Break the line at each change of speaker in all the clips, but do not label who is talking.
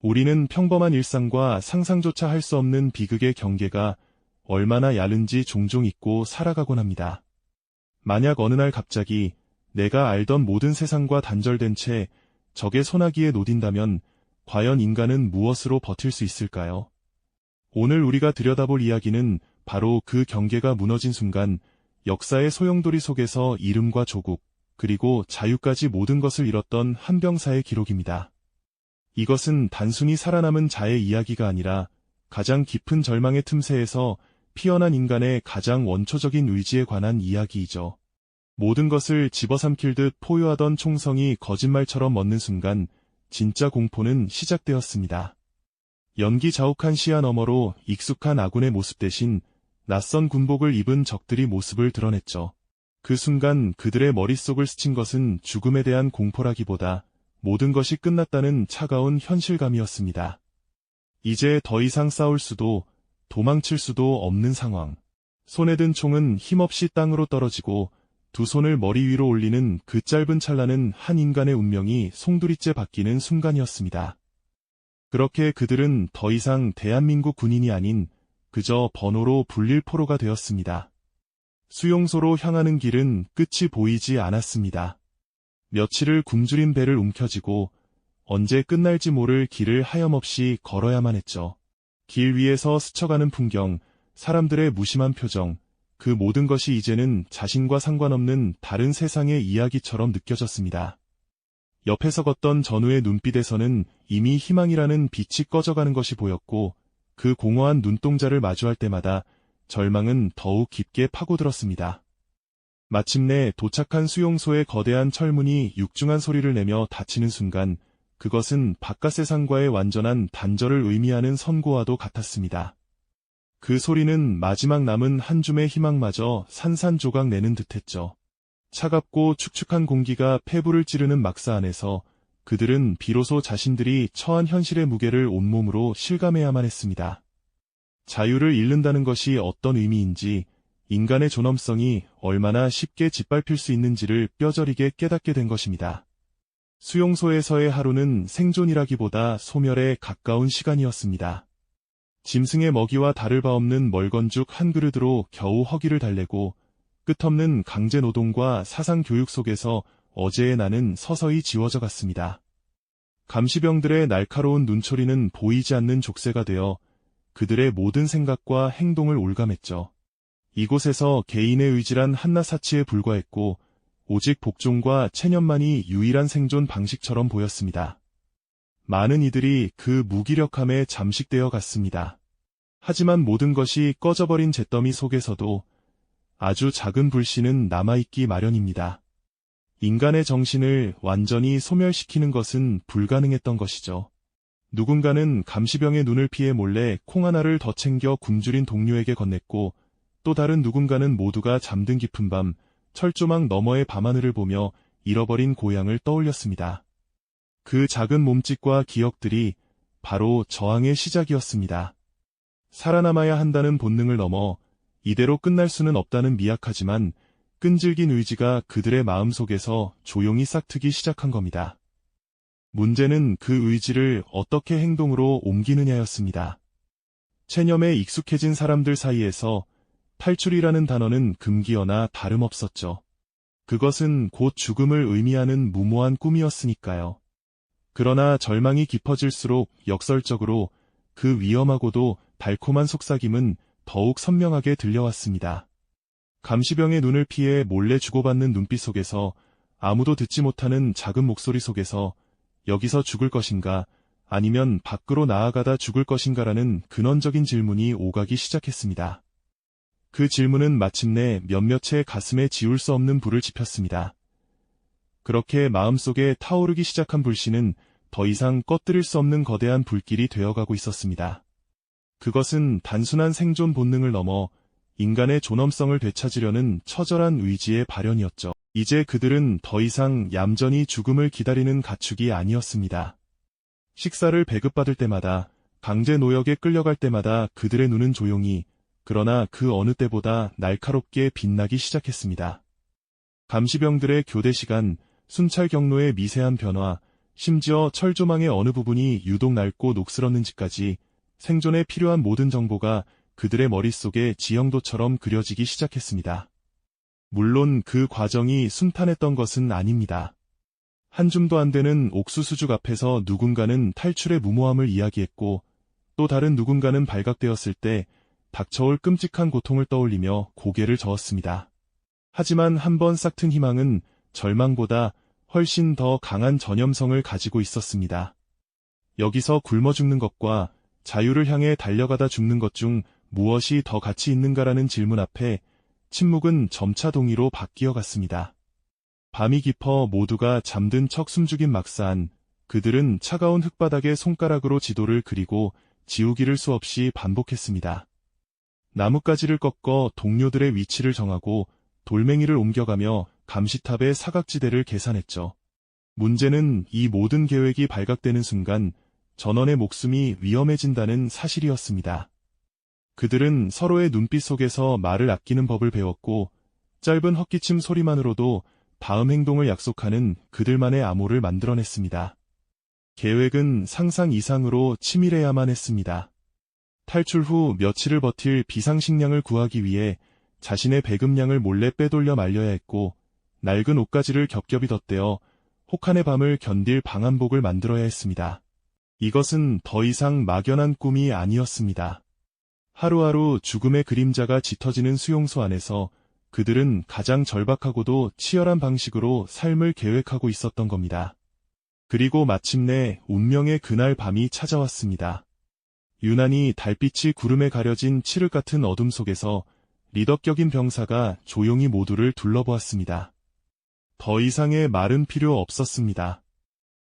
우리는 평범한 일상과 상상조차 할 수 없는 비극의 경계가 얼마나 얇은지 종종 잊고 살아가곤 합니다. 만약 어느 날 갑자기 내가 알던 모든 세상과 단절된 채 적의 소나기에 노딘다면 과연 인간은 무엇으로 버틸 수 있을까요? 오늘 우리가 들여다볼 이야기는 바로 그 경계가 무너진 순간 역사의 소용돌이 속에서 이름과 조국, 그리고 자유까지 모든 것을 잃었던 한 병사의 기록입니다. 이것은 단순히 살아남은 자의 이야기가 아니라 가장 깊은 절망의 틈새에서 피어난 인간의 가장 원초적인 의지에 관한 이야기이죠. 모든 것을 집어삼킬 듯 포효하던 총성이 거짓말처럼 멎는 순간 진짜 공포는 시작되었습니다. 연기 자욱한 시야 너머로 익숙한 아군의 모습 대신 낯선 군복을 입은 적들이 모습을 드러냈죠. 그 순간 그들의 머릿속을 스친 것은 죽음에 대한 공포라기보다 모든 것이 끝났다는 차가운 현실감이었습니다. 이제 더 이상 싸울 수도 도망칠 수도 없는 상황. 손에 든 총은 힘없이 땅으로 떨어지고 두 손을 머리 위로 올리는 그 짧은 찰나는 한 인간의 운명이 송두리째 바뀌는 순간이었습니다. 그렇게 그들은 더 이상 대한민국 군인이 아닌 그저 번호로 불릴 포로가 되었습니다. 수용소로 향하는 길은 끝이 보이지 않았습니다. 며칠을 굶주린 배를 움켜쥐고 언제 끝날지 모를 길을 하염없이 걸어야만 했죠. 길 위에서 스쳐가는 풍경, 사람들의 무심한 표정, 그 모든 것이 이제는 자신과 상관없는 다른 세상의 이야기처럼 느껴졌습니다. 옆에서 걷던 전우의 눈빛에서는 이미 희망이라는 빛이 꺼져가는 것이 보였고 그 공허한 눈동자를 마주할 때마다 절망은 더욱 깊게 파고들었습니다. 마침내 도착한 수용소의 거대한 철문이 육중한 소리를 내며 닫히는 순간 그것은 바깥 세상과의 완전한 단절을 의미하는 선고와도 같았습니다. 그 소리는 마지막 남은 한 줌의 희망마저 산산조각 내는 듯했죠. 차갑고 축축한 공기가 폐부를 찌르는 막사 안에서 그들은 비로소 자신들이 처한 현실의 무게를 온몸으로 실감해야만 했습니다. 자유를 잃는다는 것이 어떤 의미인지, 인간의 존엄성이 얼마나 쉽게 짓밟힐 수 있는지를 뼈저리게 깨닫게 된 것입니다. 수용소에서의 하루는 생존이라기보다 소멸에 가까운 시간이었습니다. 짐승의 먹이와 다를 바 없는 멀건죽 한 그릇으로 겨우 허기를 달래고 끝없는 강제노동과 사상교육 속에서 어제의 나는 서서히 지워져 갔습니다. 감시병들의 날카로운 눈초리는 보이지 않는 족쇄가 되어 그들의 모든 생각과 행동을 올감했죠. 이곳에서 개인의 의지란 한낱 사치에 불과했고 오직 복종과 체념만이 유일한 생존 방식처럼 보였습니다. 많은 이들이 그 무기력함에 잠식되어 갔습니다. 하지만 모든 것이 꺼져버린 잿더미 속에서도 아주 작은 불씨는 남아있기 마련입니다. 인간의 정신을 완전히 소멸시키는 것은 불가능했던 것이죠. 누군가는 감시병의 눈을 피해 몰래 콩 하나를 더 챙겨 굶주린 동료에게 건넸고 또 다른 누군가는 모두가 잠든 깊은 밤 철조망 너머의 밤하늘을 보며 잃어버린 고향을 떠올렸습니다. 그 작은 몸짓과 기억들이 바로 저항의 시작이었습니다. 살아남아야 한다는 본능을 넘어 이대로 끝날 수는 없다는 미약하지만 끈질긴 의지가 그들의 마음속에서 조용히 싹트기 시작한 겁니다. 문제는 그 의지를 어떻게 행동으로 옮기느냐였습니다. 체념에 익숙해진 사람들 사이에서 탈출이라는 단어는 금기어나 다름없었죠. 그것은 곧 죽음을 의미하는 무모한 꿈이었으니까요. 그러나 절망이 깊어질수록 역설적으로 그 위험하고도 달콤한 속삭임은 더욱 선명하게 들려왔습니다. 감시병의 눈을 피해 몰래 주고받는 눈빛 속에서 아무도 듣지 못하는 작은 목소리 속에서 여기서 죽을 것인가 아니면 밖으로 나아가다 죽을 것인가라는 근원적인 질문이 오가기 시작했습니다. 그 질문은 마침내 몇몇의 가슴에 지울 수 없는 불을 지폈습니다. 그렇게 마음속에 타오르기 시작한 불씨는 더 이상 꺼뜨릴 수 없는 거대한 불길이 되어가고 있었습니다. 그것은 단순한 생존 본능을 넘어 인간의 존엄성을 되찾으려는 처절한 의지의 발현이었죠. 이제 그들은 더 이상 얌전히 죽음을 기다리는 가축이 아니었습니다. 식사를 배급받을 때마다, 강제 노역에 끌려갈 때마다 그들의 눈은 조용히, 그러나 그 어느 때보다 날카롭게 빛나기 시작했습니다. 감시병들의 교대 시간, 순찰 경로의 미세한 변화, 심지어 철조망의 어느 부분이 유독 낡고 녹슬었는지까지 생존에 필요한 모든 정보가 그들의 머릿속에 지형도처럼 그려지기 시작했습니다. 물론 그 과정이 순탄했던 것은 아닙니다. 한 줌도 안 되는 옥수수죽 앞에서 누군가는 탈출의 무모함을 이야기했고, 또 다른 누군가는 발각되었을 때 닥쳐올 끔찍한 고통을 떠올리며 고개를 저었습니다. 하지만 한 번 싹튼 희망은 절망보다 훨씬 더 강한 전염성을 가지고 있었습니다. 여기서 굶어 죽는 것과 자유를 향해 달려가다 죽는 것 중 무엇이 더 가치 있는가라는 질문 앞에 침묵은 점차 동의로 바뀌어 갔습니다. 밤이 깊어 모두가 잠든 척 숨죽인 막산, 그들은 차가운 흙바닥에 손가락으로 지도를 그리고 지우기를 수없이 반복했습니다. 나뭇가지를 꺾어 동료들의 위치를 정하고 돌멩이를 옮겨가며 감시탑의 사각지대를 계산했죠. 문제는 이 모든 계획이 발각되는 순간 전원의 목숨이 위험해진다는 사실이었습니다. 그들은 서로의 눈빛 속에서 말을 아끼는 법을 배웠고, 짧은 헛기침 소리만으로도 다음 행동을 약속하는 그들만의 암호를 만들어냈습니다. 계획은 상상 이상으로 치밀해야만 했습니다. 탈출 후 며칠을 버틸 비상식량을 구하기 위해 자신의 배급량을 몰래 빼돌려 말려야 했고, 낡은 옷가지를 겹겹이 덧대어 혹한의 밤을 견딜 방한복을 만들어야 했습니다. 이것은 더 이상 막연한 꿈이 아니었습니다. 하루하루 죽음의 그림자가 짙어지는 수용소 안에서 그들은 가장 절박하고도 치열한 방식으로 삶을 계획하고 있었던 겁니다. 그리고 마침내 운명의 그날 밤이 찾아왔습니다. 유난히 달빛이 구름에 가려진 칠흑 같은 어둠 속에서 리더격인 병사가 조용히 모두를 둘러보았습니다. 더 이상의 말은 필요 없었습니다.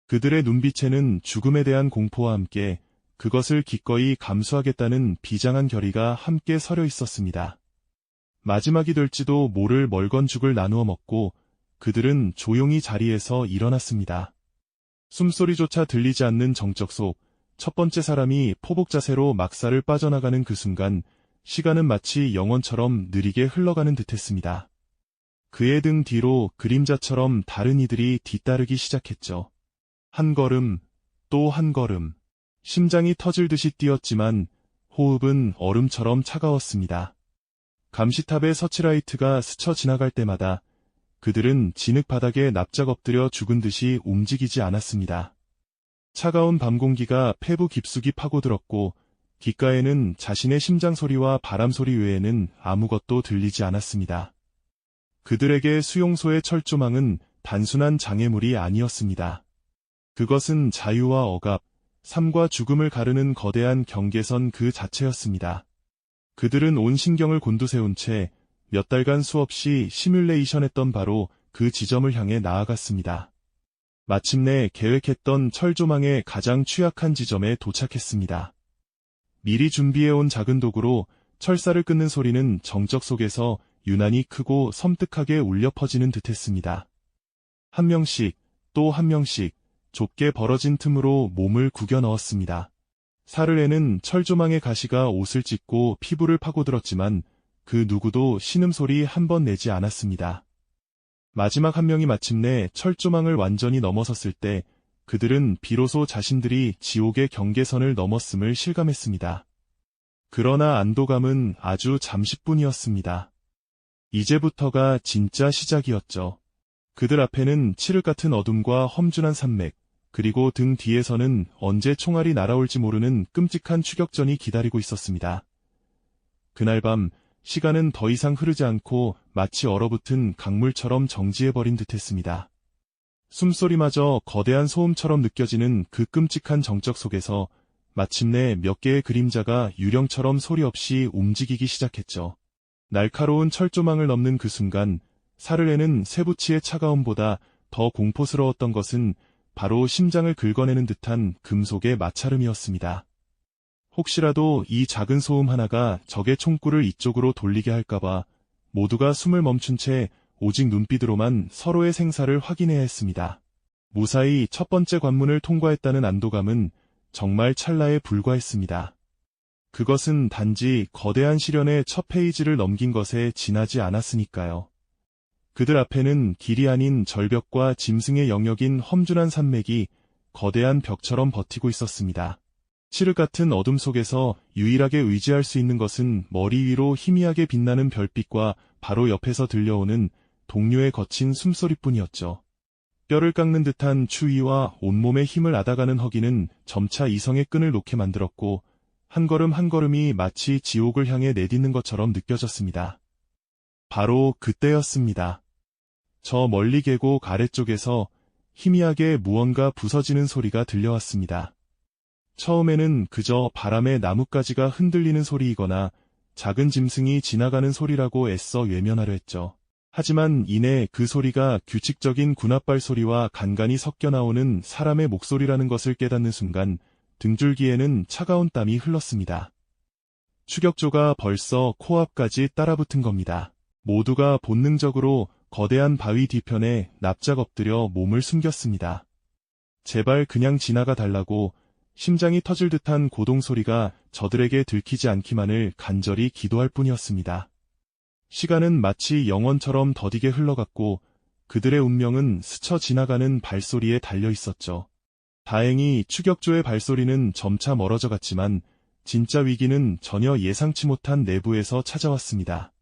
그들의 눈빛에는 죽음에 대한 공포와 함께 그것을 기꺼이 감수하겠다는 비장한 결의가 함께 서려 있었습니다. 마지막이 될지도 모를 멀건 죽을 나누어 먹고 그들은 조용히 자리에서 일어났습니다. 숨소리조차 들리지 않는 정적 속 첫 번째 사람이 포복 자세로 막사를 빠져나가는 그 순간 시간은 마치 영원처럼 느리게 흘러가는 듯했습니다. 그의 등 뒤로 그림자처럼 다른 이들이 뒤따르기 시작했죠. 한 걸음, 또 한 걸음. 심장이 터질 듯이 뛰었지만 호흡은 얼음처럼 차가웠습니다. 감시탑의 서치라이트가 스쳐 지나갈 때마다 그들은 진흙 바닥에 납작 엎드려 죽은 듯이 움직이지 않았습니다. 차가운 밤 공기가 폐부 깊숙이 파고들었고 귓가에는 자신의 심장 소리와 바람 소리 외에는 아무것도 들리지 않았습니다. 그들에게 수용소의 철조망은 단순한 장애물이 아니었습니다. 그것은 자유와 억압, 삶과 죽음을 가르는 거대한 경계선 그 자체였습니다. 그들은 온 신경을 곤두세운 채 몇 달간 수없이 시뮬레이션했던 바로 그 지점을 향해 나아갔습니다. 마침내 계획했던 철조망의 가장 취약한 지점에 도착했습니다. 미리 준비해온 작은 도구로 철사를 끊는 소리는 정적 속에서 유난히 크고 섬뜩하게 울려 퍼지는 듯했습니다. 한 명씩, 또 한 명씩 좁게 벌어진 틈으로 몸을 구겨 넣었습니다. 사르레는 철조망의 가시가 옷을 찢고 피부를 파고들었지만 그 누구도 신음소리 한 번 내지 않았습니다. 마지막 한 명이 마침내 철조망을 완전히 넘어섰을 때 그들은 비로소 자신들이 지옥의 경계선을 넘었음을 실감했습니다. 그러나 안도감은 아주 잠시뿐이었습니다. 이제부터가 진짜 시작이었죠. 그들 앞에는 칠흑 같은 어둠과 험준한 산맥, 그리고 등 뒤에서는 언제 총알이 날아올지 모르는 끔찍한 추격전이 기다리고 있었습니다. 그날 밤 시간은 더 이상 흐르지 않고 마치 얼어붙은 강물처럼 정지해버린 듯했습니다. 숨소리마저 거대한 소음처럼 느껴지는 그 끔찍한 정적 속에서 마침내 몇 개의 그림자가 유령처럼 소리 없이 움직이기 시작했죠. 날카로운 철조망을 넘는 그 순간 사르레는 세부치의 차가움보다 더 공포스러웠던 것은 바로 심장을 긁어내는 듯한 금속의 마찰음이었습니다. 혹시라도 이 작은 소음 하나가 적의 총구를 이쪽으로 돌리게 할까봐 모두가 숨을 멈춘 채 오직 눈빛으로만 서로의 생사를 확인해야 했습니다. 무사히 첫 번째 관문을 통과했다는 안도감은 정말 찰나에 불과했습니다. 그것은 단지 거대한 시련의 첫 페이지를 넘긴 것에 지나지 않았으니까요. 그들 앞에는 길이 아닌 절벽과 짐승의 영역인 험준한 산맥이 거대한 벽처럼 버티고 있었습니다. 칠흑 같은 어둠 속에서 유일하게 의지할 수 있는 것은 머리 위로 희미하게 빛나는 별빛과 바로 옆에서 들려오는 동료의 거친 숨소리뿐이었죠. 뼈를 깎는 듯한 추위와 온몸에 힘을 앗아가는 허기는 점차 이성의 끈을 놓게 만들었고 한 걸음 한 걸음이 마치 지옥을 향해 내딛는 것처럼 느껴졌습니다. 바로 그때였습니다. 저 멀리 계곡 아래쪽에서 희미하게 무언가 부서지는 소리가 들려왔습니다. 처음에는 그저 바람에 나뭇가지가 흔들리는 소리이거나 작은 짐승이 지나가는 소리라고 애써 외면하려 했죠. 하지만 이내 그 소리가 규칙적인 군합발 소리와 간간이 섞여 나오는 사람의 목소리라는 것을 깨닫는 순간 등줄기에는 차가운 땀이 흘렀습니다. 추격조가 벌써 코앞까지 따라붙은 겁니다. 모두가 본능적으로 거대한 바위 뒤편에 납작 엎드려 몸을 숨겼습니다. 제발 그냥 지나가 달라고 심장이 터질 듯한 고동소리가 저들에게 들키지 않기만을 간절히 기도할 뿐이었습니다. 시간은 마치 영원처럼 더디게 흘러갔고 그들의 운명은 스쳐 지나가는 발소리에 달려 있었죠. 다행히 추격조의 발소리는 점차 멀어져 갔지만 진짜 위기는 전혀 예상치 못한 내부에서 찾아왔습니다.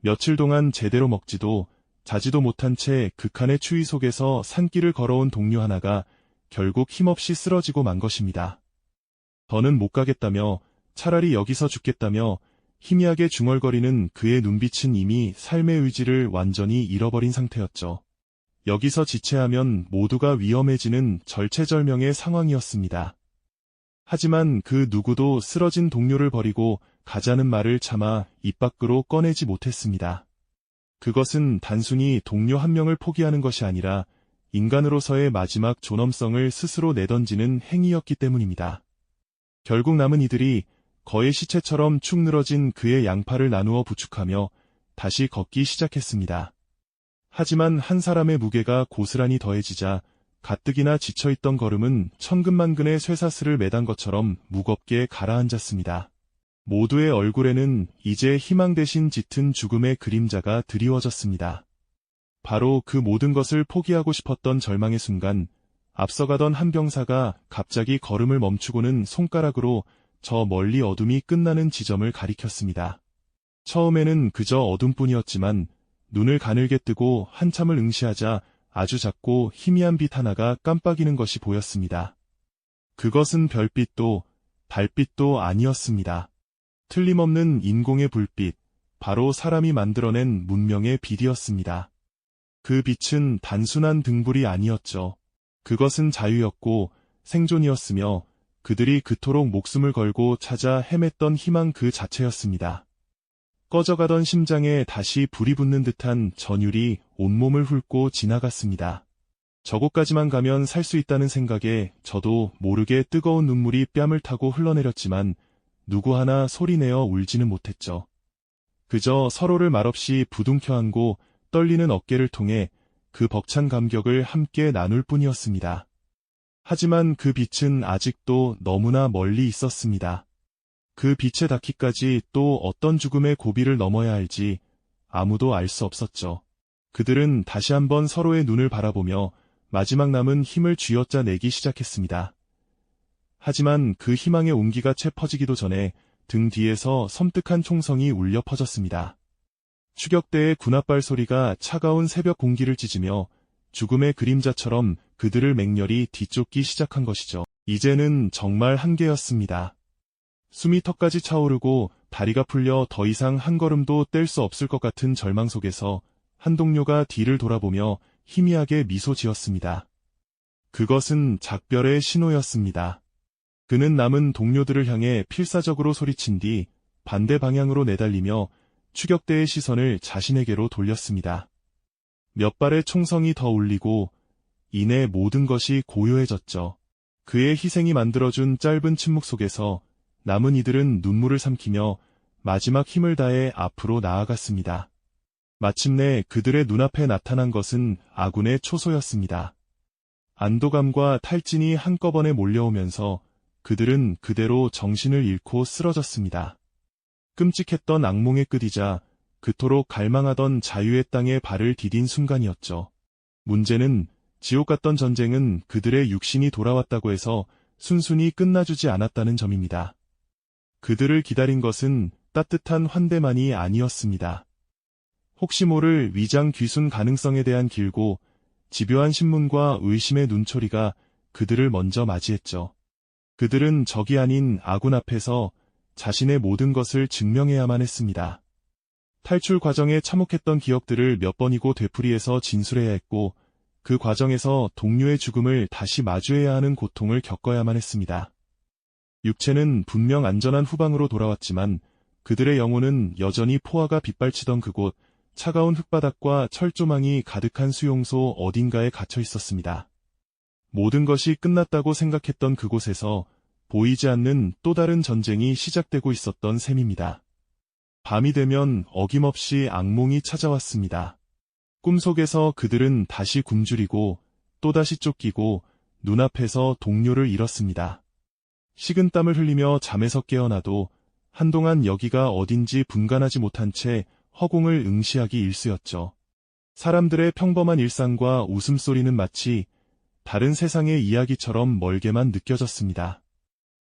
며칠 동안 제대로 먹지도 자지도 못한 채 극한의 추위 속에서 산길을 걸어온 동료 하나가 결국 힘없이 쓰러지고 만 것입니다. 더는 못 가겠다며 차라리 여기서 죽겠다며 희미하게 중얼거리는 그의 눈빛은 이미 삶의 의지를 완전히 잃어버린 상태였죠. 여기서 지체하면 모두가 위험해지는 절체절명의 상황이었습니다. 하지만 그 누구도 쓰러진 동료를 버리고 가자는 말을 차마 입 밖으로 꺼내지 못했습니다. 그것은 단순히 동료 한 명을 포기하는 것이 아니라 인간으로서의 마지막 존엄성을 스스로 내던지는 행위였기 때문입니다. 결국 남은 이들이 거의 시체처럼 축 늘어진 그의 양팔을 나누어 부축하며 다시 걷기 시작했습니다. 하지만 한 사람의 무게가 고스란히 더해지자 가뜩이나 지쳐있던 걸음은 천근만근의 쇠사슬을 매단 것처럼 무겁게 가라앉았습니다. 모두의 얼굴에는 이제 희망 대신 짙은 죽음의 그림자가 드리워졌습니다. 바로 그 모든 것을 포기하고 싶었던 절망의 순간 앞서가던 한 병사가 갑자기 걸음을 멈추고는 손가락으로 저 멀리 어둠이 끝나는 지점을 가리켰습니다. 처음에는 그저 어둠뿐이었지만 눈을 가늘게 뜨고 한참을 응시하자 아주 작고 희미한 빛 하나가 깜빡이는 것이 보였습니다. 그것은 별빛도 달빛도 아니었습니다. 틀림없는 인공의 불빛, 바로 사람이 만들어낸 문명의 빛이었습니다. 그 빛은 단순한 등불이 아니었죠. 그것은 자유였고 생존이었으며 그들이 그토록 목숨을 걸고 찾아 헤맸던 희망 그 자체였습니다. 꺼져가던 심장에 다시 불이 붙는 듯한 전율이 온몸을 훑고 지나갔습니다. 저곳까지만 가면 살 수 있다는 생각에 저도 모르게 뜨거운 눈물이 뺨을 타고 흘러내렸지만 누구 하나 소리내어 울지는 못했죠. 그저 서로를 말없이 부둥켜 안고 떨리는 어깨를 통해 그 벅찬 감격을 함께 나눌 뿐이었습니다. 하지만 그 빛은 아직도 너무나 멀리 있었습니다. 그 빛에 닿기까지 또 어떤 죽음의 고비를 넘어야 할지 아무도 알 수 없었죠. 그들은 다시 한번 서로의 눈을 바라보며 마지막 남은 힘을 쥐어짜내기 시작했습니다. 하지만 그 희망의 온기가 채 퍼지기도 전에 등 뒤에서 섬뜩한 총성이 울려 퍼졌습니다. 추격대의 군합발 소리가 차가운 새벽 공기를 찢으며 죽음의 그림자처럼 그들을 맹렬히 뒤쫓기 시작한 것이죠. 이제는 정말 한계였습니다. 숨이 턱까지 차오르고 다리가 풀려 더 이상 한 걸음도 뗄 수 없을 것 같은 절망 속에서 한 동료가 뒤를 돌아보며 희미하게 미소 지었습니다. 그것은 작별의 신호였습니다. 그는 남은 동료들을 향해 필사적으로 소리친 뒤 반대 방향으로 내달리며 추격대의 시선을 자신에게로 돌렸습니다. 몇 발의 총성이 더 울리고 이내 모든 것이 고요해졌죠. 그의 희생이 만들어준 짧은 침묵 속에서 남은 이들은 눈물을 삼키며 마지막 힘을 다해 앞으로 나아갔습니다. 마침내 그들의 눈앞에 나타난 것은 아군의 초소였습니다. 안도감과 탈진이 한꺼번에 몰려오면서 그들은 그대로 정신을 잃고 쓰러졌습니다. 끔찍했던 악몽의 끝이자 그토록 갈망하던 자유의 땅에 발을 디딘 순간이었죠. 문제는 지옥 같던 전쟁은 그들의 육신이 돌아왔다고 해서 순순히 끝나주지 않았다는 점입니다. 그들을 기다린 것은 따뜻한 환대만이 아니었습니다. 혹시 모를 위장 귀순 가능성에 대한 길고 집요한 신문과 의심의 눈초리가 그들을 먼저 맞이했죠. 그들은 적이 아닌 아군 앞에서 자신의 모든 것을 증명해야만 했습니다. 탈출 과정에 참혹했던 기억들을 몇 번이고 되풀이해서 진술해야 했고, 그 과정에서 동료의 죽음을 다시 마주해야 하는 고통을 겪어야만 했습니다. 육체는 분명 안전한 후방으로 돌아왔지만 그들의 영혼은 여전히 포화가 빗발치던 그곳, 차가운 흙바닥과 철조망이 가득한 수용소 어딘가에 갇혀 있었습니다. 모든 것이 끝났다고 생각했던 그곳에서 보이지 않는 또 다른 전쟁이 시작되고 있었던 셈입니다. 밤이 되면 어김없이 악몽이 찾아왔습니다. 꿈속에서 그들은 다시 굶주리고 또다시 쫓기고 눈앞에서 동료를 잃었습니다. 식은땀을 흘리며 잠에서 깨어나도 한동안 여기가 어딘지 분간하지 못한 채 허공을 응시하기 일쑤였죠. 사람들의 평범한 일상과 웃음소리는 마치 다른 세상의 이야기처럼 멀게만 느껴졌습니다.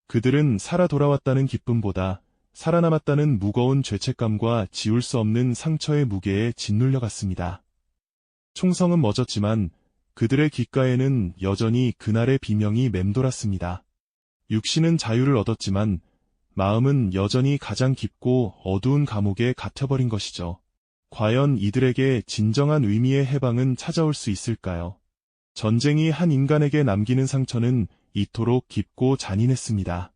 그들은 살아 돌아왔다는 기쁨보다 살아남았다는 무거운 죄책감과 지울 수 없는 상처의 무게에 짓눌려 갔습니다. 총성은 멎었지만 그들의 귓가에는 여전히 그날의 비명이 맴돌았습니다. 육신은 자유를 얻었지만 마음은 여전히 가장 깊고 어두운 감옥에 갇혀버린 것이죠. 과연 이들에게 진정한 의미의 해방은 찾아올 수 있을까요? 전쟁이 한 인간에게 남기는 상처는 이토록 깊고 잔인했습니다.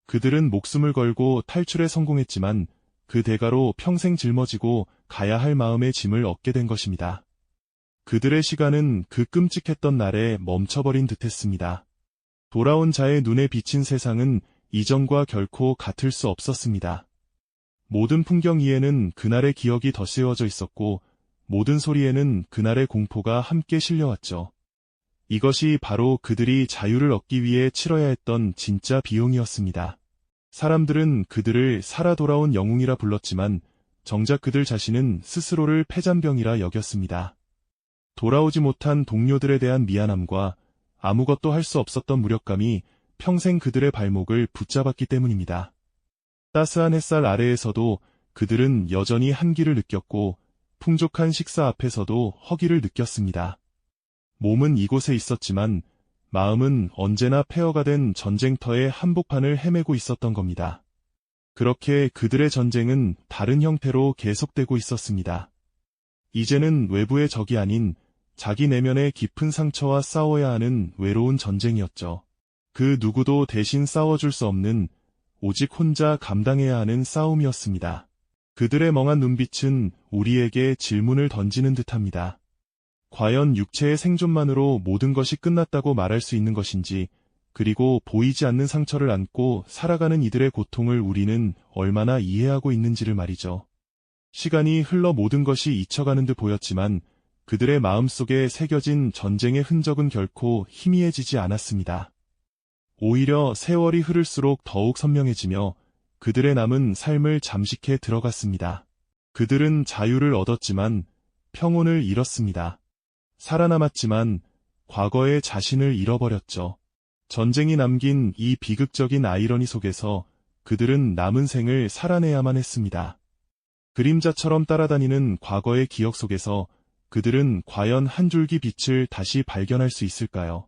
그들은 목숨을 걸고 탈출에 성공했지만 그 대가로 평생 짊어지고 가야 할 마음의 짐을 얻게 된 것입니다. 그들의 시간은 그 끔찍했던 날에 멈춰버린 듯했습니다. 돌아온 자의 눈에 비친 세상은 이전과 결코 같을 수 없었습니다. 모든 풍경 위에는 그날의 기억이 덧씌워져 있었고 모든 소리에는 그날의 공포가 함께 실려왔죠. 이것이 바로 그들이 자유를 얻기 위해 치러야 했던 진짜 비용이었습니다. 사람들은 그들을 살아 돌아온 영웅이라 불렀지만 정작 그들 자신은 스스로를 패잔병이라 여겼습니다. 돌아오지 못한 동료들에 대한 미안함과 아무것도 할 수 없었던 무력감이 평생 그들의 발목을 붙잡았기 때문입니다. 따스한 햇살 아래에서도 그들은 여전히 한기를 느꼈고 풍족한 식사 앞에서도 허기를 느꼈습니다. 몸은 이곳에 있었지만 마음은 언제나 폐허가 된 전쟁터의 한복판을 헤매고 있었던 겁니다. 그렇게 그들의 전쟁은 다른 형태로 계속되고 있었습니다. 이제는 외부의 적이 아닌 자기 내면의 깊은 상처와 싸워야 하는 외로운 전쟁이었죠. 그 누구도 대신 싸워줄 수 없는 오직 혼자 감당해야 하는 싸움이었습니다. 그들의 멍한 눈빛은 우리에게 질문을 던지는 듯합니다. 과연 육체의 생존만으로 모든 것이 끝났다고 말할 수 있는 것인지, 그리고 보이지 않는 상처를 안고 살아가는 이들의 고통을 우리는 얼마나 이해하고 있는지를 말이죠. 시간이 흘러 모든 것이 잊혀가는 듯 보였지만 그들의 마음속에 새겨진 전쟁의 흔적은 결코 희미해지지 않았습니다. 오히려 세월이 흐를수록 더욱 선명해지며 그들의 남은 삶을 잠식해 들어갔습니다. 그들은 자유를 얻었지만 평온을 잃었습니다. 살아남았지만 과거의 자신을 잃어버렸죠. 전쟁이 남긴 이 비극적인 아이러니 속에서 그들은 남은 생을 살아내야만 했습니다. 그림자처럼 따라다니는 과거의 기억 속에서 그들은 과연 한 줄기 빛을 다시 발견할 수 있을까요?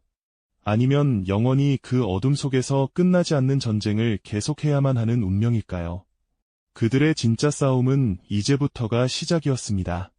아니면 영원히 그 어둠 속에서 끝나지 않는 전쟁을 계속해야만 하는 운명일까요? 그들의 진짜 싸움은 이제부터가 시작이었습니다.